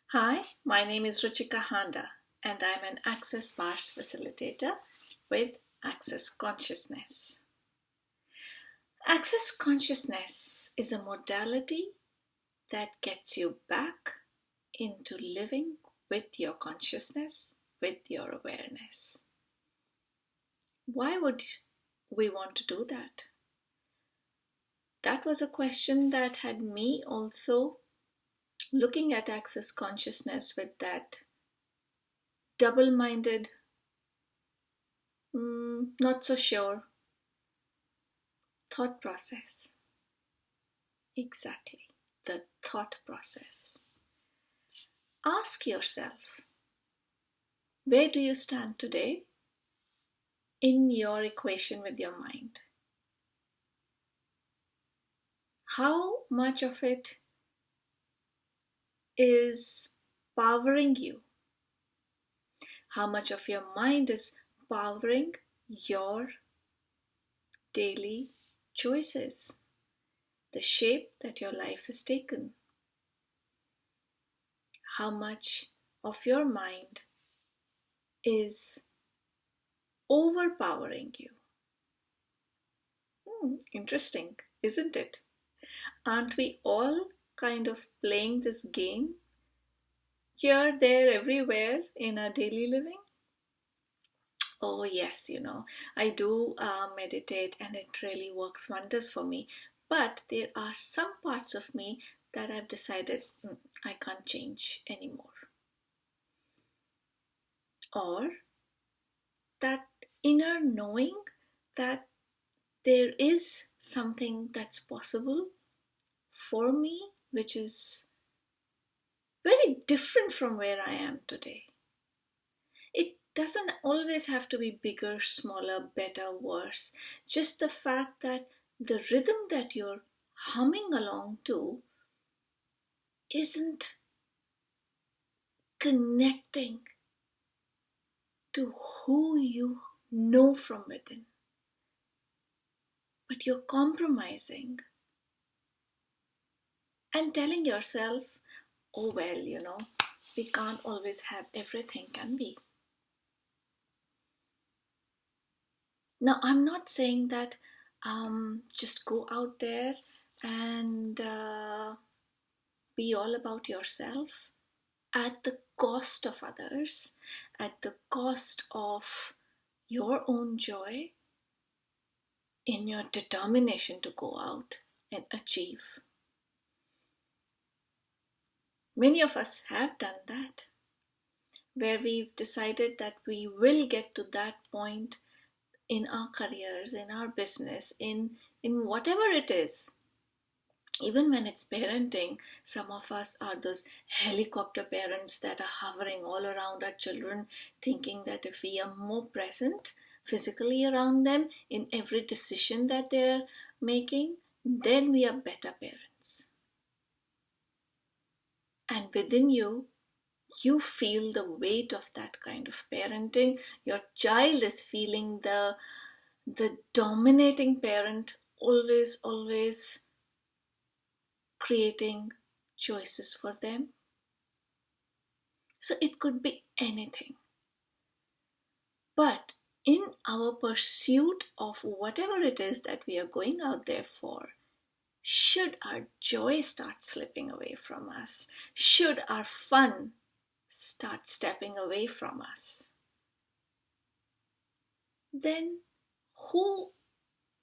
Hi, my name is Ruchika Handa, and I'm an Access Bars facilitator with Access Consciousness. Access Consciousness is a modality that gets you back into living with your consciousness, with your awareness. Why would we want to do that? That was a question that had me also looking at Access Consciousness with that double-minded, not so sure thought process. Exactly, the thought process. Ask yourself, where do you stand today in your equation with your mind? How much of it is powering you? How much of your mind is powering your daily choices? The shape that your life has taken? How much of your mind is overpowering you? Interesting, isn't it? Aren't we all kind of playing this game here, there, everywhere in our daily living? Oh, yes, I do meditate and it really works wonders for me. But there are some parts of me that I've decided I can't change anymore. Or that inner knowing that there is something that's possible for me, which is very different from where I am today. It doesn't always have to be bigger, smaller, better, worse. Just the fact that the rhythm that you're humming along to isn't connecting to who you know from within, but you're compromising and telling yourself, oh, well, we can't always have everything, can we? Now, I'm not saying that just go out there and be all about yourself at the cost of others, at the cost of your own joy, in your determination to go out and achieve. Many of us have done that, where we've decided that we will get to that point in our careers, in our business, in whatever it is. Even when it's parenting, some of us are those helicopter parents that are hovering all around our children, thinking that if we are more present physically around them in every decision that they're making, then we are better parents. And within you, you feel the weight of that kind of parenting. Your child is feeling the dominating parent, always creating choices for them. So it could be anything. But in our pursuit of whatever it is that we are going out there for, should our joy start slipping away from us? Should our fun start stepping away from us? Then who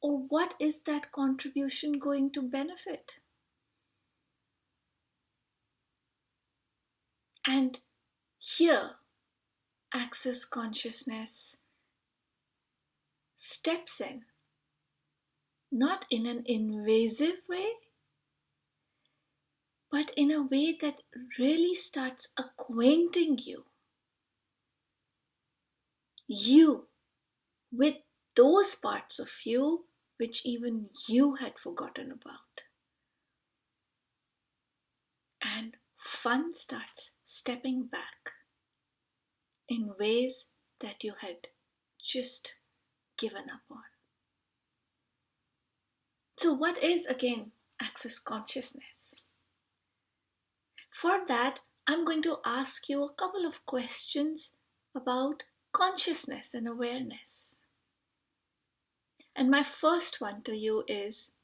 or what is that contribution going to benefit? And here, Access Consciousness steps in, not in an invasive way, but in a way that really starts acquainting you with those parts of you which even you had forgotten about. And fun starts stepping back in ways that you had just given up on. So what is, again, Access Consciousness? For that, I'm going to ask you a couple of questions about consciousness and awareness. And my first one to you is,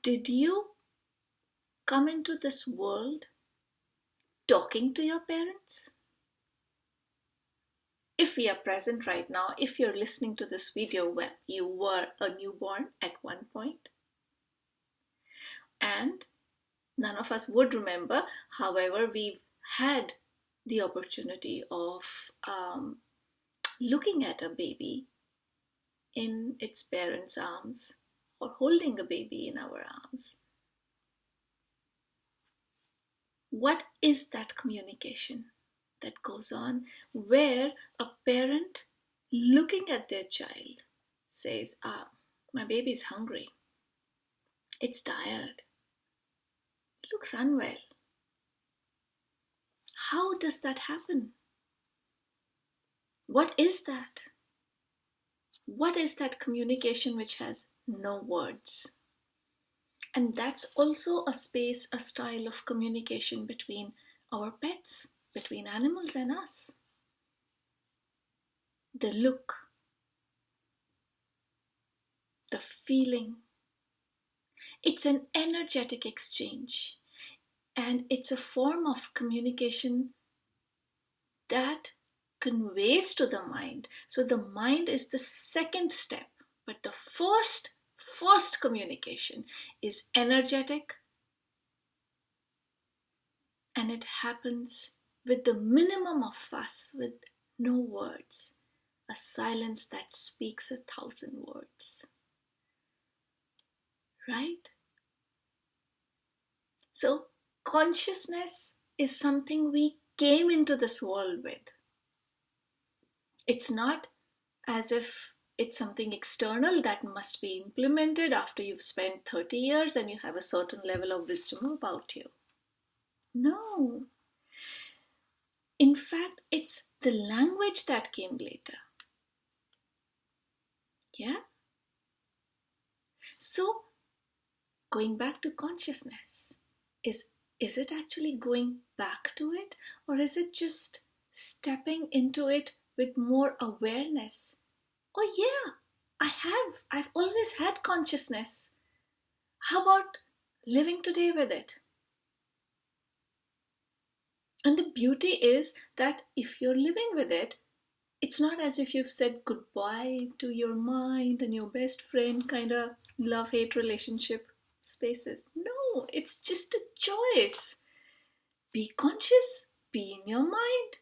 did you come into this world talking to your parents? If we are present right now, if you're listening to this video, well, you were a newborn at one point, and none of us would remember. However, we've had the opportunity of looking at a baby in its parents' arms or holding a baby in our arms. What is that communication that goes on where a parent looking at their child says, my baby's hungry, it's tired, it looks unwell? How does that happen? What is that? What is that communication which has no words? And that's also a space, a style of communication between our pets, between animals and us. The look, the feeling. It's an energetic exchange, and it's a form of communication that conveys to the mind. So the mind is the second step, but the first communication is energetic, and it happens with the minimum of fuss, with no words, a silence that speaks 1,000 words. Right? So consciousness is something we came into this world with. It's not as if it's something external that must be implemented after you've spent 30 years and you have a certain level of wisdom about you. No. In fact, it's the language that came later. Yeah? So, going back to consciousness, is it actually going back to it, or is it just stepping into it with more awareness? Oh yeah, I've always had consciousness. How about living today with it? And the beauty is that if you're living with it, it's not as if you've said goodbye to your mind and your best friend kind of love-hate relationship spaces. No, it's just a choice. Be conscious, be in your mind.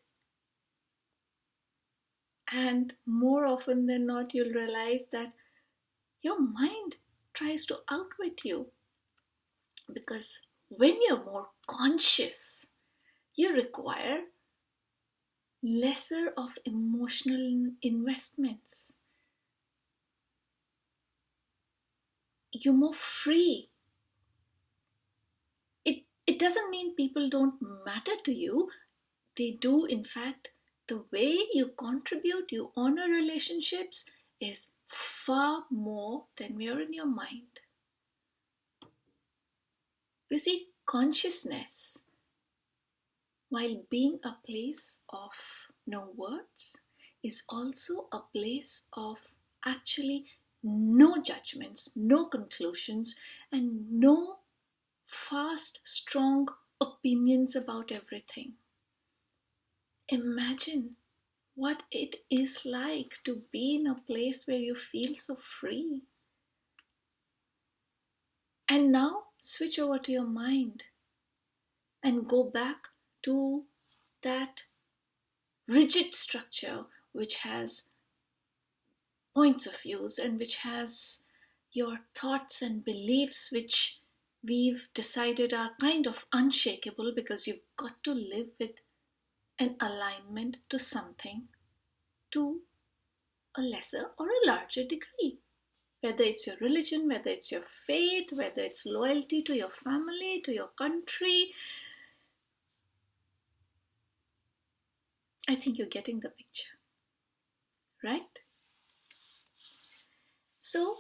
And more often than not, you'll realize that your mind tries to outwit you. Because when you're more conscious, you require lesser of emotional investments. You're more free. It doesn't mean people don't matter to you. They do. In fact, the way you contribute, you honor relationships is far more than we're in your mind. You see, consciousness, while being a place of no words, is also a place of actually no judgments, no conclusions, and no fast, strong opinions about everything. Imagine what it is like to be in a place where you feel so free. And now switch over to your mind and go back to that rigid structure which has points of views and which has your thoughts and beliefs which we've decided are kind of unshakable, because you've got to live with an alignment to something to a lesser or a larger degree. Whether it's your religion, whether it's your faith, whether it's loyalty to your family, to your country. I think you're getting the picture, right? So,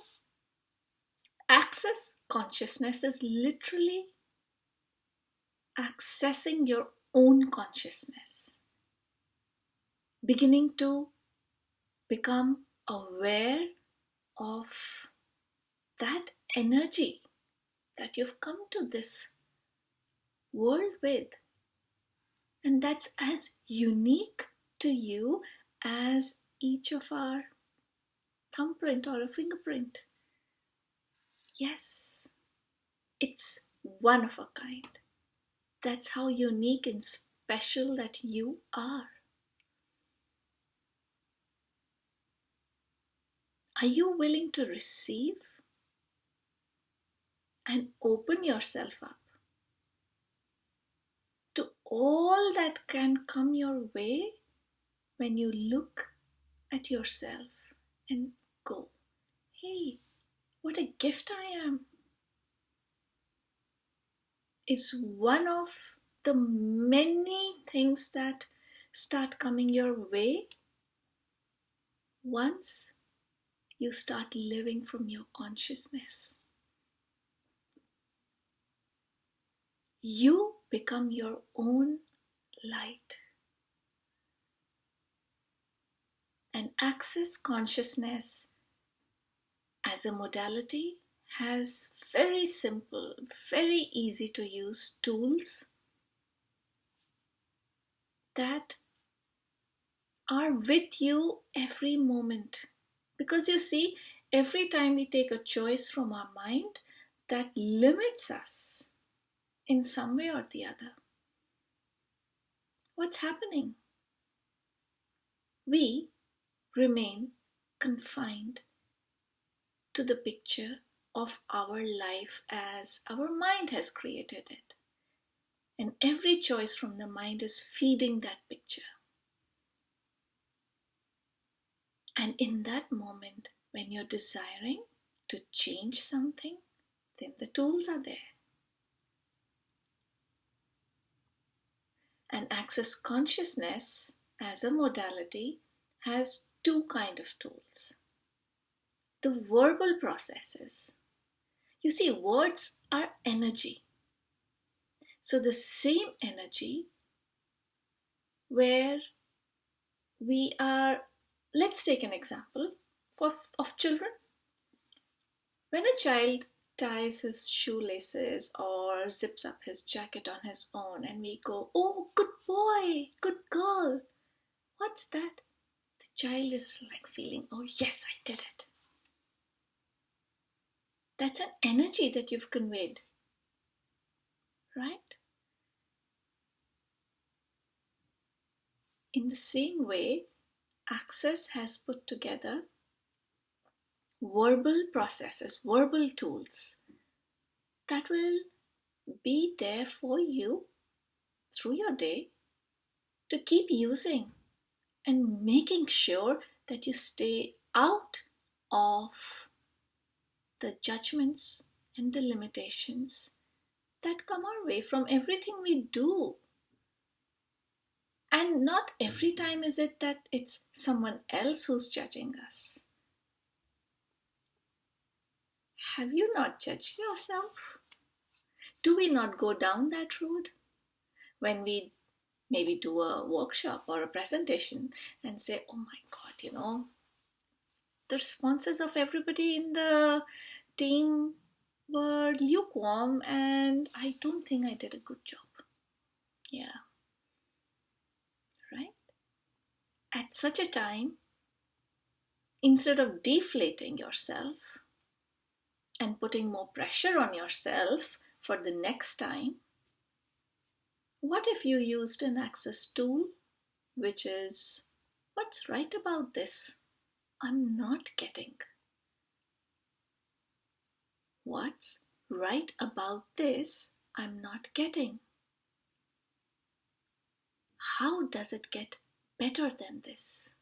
access consciousness is literally accessing your own consciousness, beginning to become aware of that energy that you've come to this world with, and that's as unique to you as each of our thumbprint or a fingerprint. Yes, it's one of a kind. That's how unique and special that you are. Are you willing to receive and open yourself up to all that can come your way when you look at yourself and go, hey, what a gift I am? Is one of the many things that start coming your way once you start living from your consciousness. You become your own light. And access consciousness as a modality has very simple, very easy to use tools that are with you every moment. Because you see, every time we take a choice from our mind, that limits us in some way or the other. What's happening? We remain confined to the picture of our life as our mind has created it. And every choice from the mind is feeding that picture. And in that moment, when you're desiring to change something, then the tools are there. And access consciousness as a modality has two kinds of tools. The verbal processes. You see, words are energy. So the same energy where we are, let's take an example of children. When a child ties his shoelaces or zips up his jacket on his own and we go, oh, good boy, good girl. What's that? The child is like feeling, oh yes, I did it. That's an energy that you've conveyed, right? In the same way, Access has put together verbal processes, verbal tools that will be there for you through your day to keep using and making sure that you stay out of the judgments and the limitations that come our way from everything we do. And not every time is it that it's someone else who's judging us. Have you not judged yourself? Do we not go down that road when we maybe do a workshop or a presentation and say, oh my God, the responses of everybody in the team were lukewarm and I don't think I did a good job. Yeah. Right? At such a time, instead of deflating yourself and putting more pressure on yourself for the next time, what if you used an access tool, which is, what's right about this? I'm not getting. What's right about this? I'm not getting. How does it get better than this?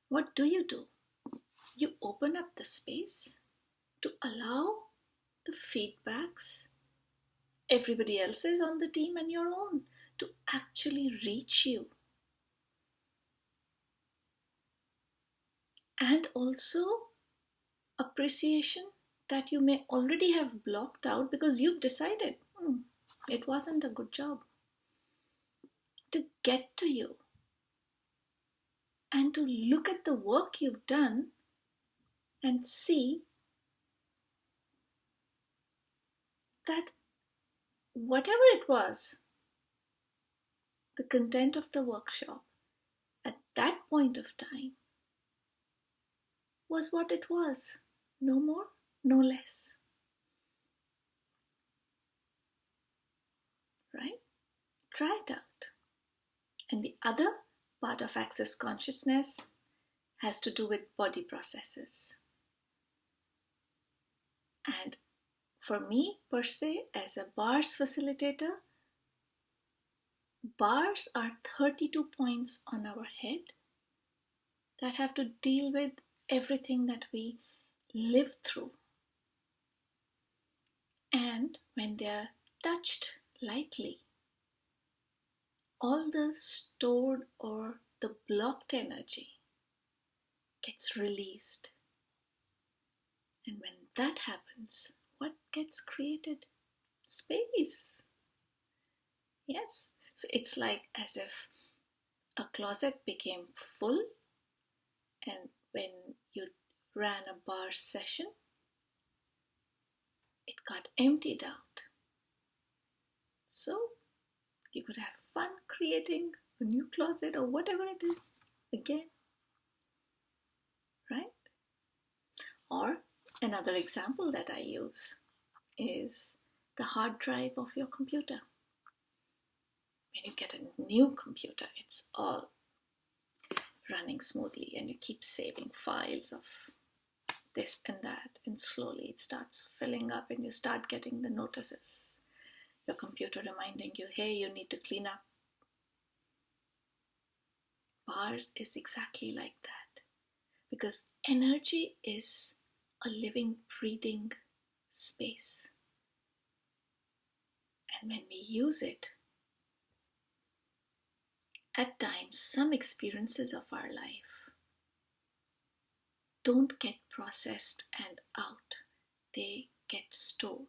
What do? You open up the space to allow the feedbacks, everybody else's on the team and your own, to actually reach you. And also appreciation that you may already have blocked out because you've decided, It wasn't a good job. To get to you and to look at the work you've done and see that whatever it was, the content of the workshop at that point of time was what it was, no more, no less. Right? Try it out. And the other part of access consciousness has to do with body processes. And for me, per se, as a bars facilitator, bars are 32 points on our head that have to deal with everything that we live through. And when they are touched lightly, all the stored or the blocked energy gets released. And when that happens, what gets created? Space. Yes. So it's like as if a closet became full, and when you ran a bar session, it got emptied out. So you could have fun creating a new closet or whatever it is again. Right? Or another example that I use is the hard drive of your computer. When you get a new computer, it's all running smoothly and you keep saving files of this and that, and slowly it starts filling up and you start getting the notices. Your computer reminding you, hey, you need to clean up. Bars is exactly like that, because energy is a living, breathing space. And when we use it, at times, some experiences of our life don't get processed and out. They get stored.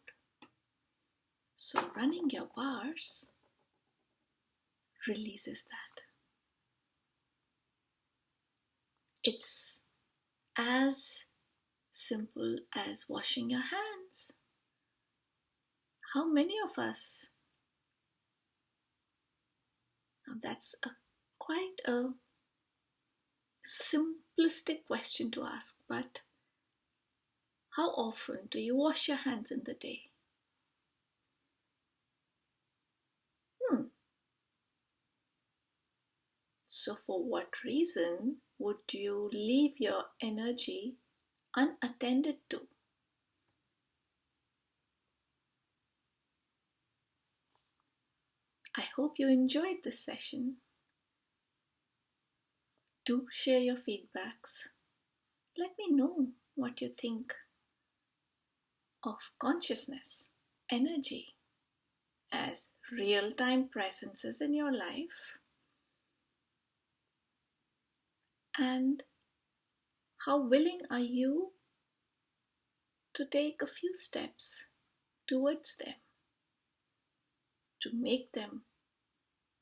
So running your bars releases that. It's as simple as washing your hands. How many of us, now that's quite a simplistic question to ask, but how often do you wash your hands in the day? So for what reason would you leave your energy unattended to? I hope you enjoyed this session. Do share your feedbacks. Let me know what you think of consciousness, energy, as real-time presences in your life, and how willing are you to take a few steps towards them, to make them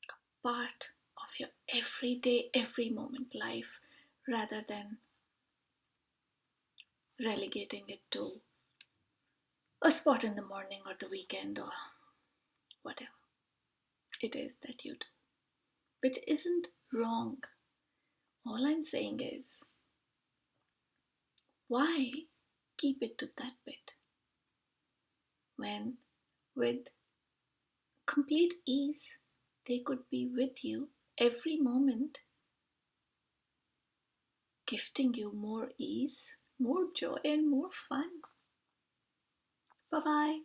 a part of your everyday, every moment life, rather than relegating it to a spot in the morning or the weekend or whatever it is that you do, which isn't wrong. All I'm saying is, why keep it to that bit when with complete ease they could be with you every moment, gifting you more ease, more joy, and more fun. Bye-bye.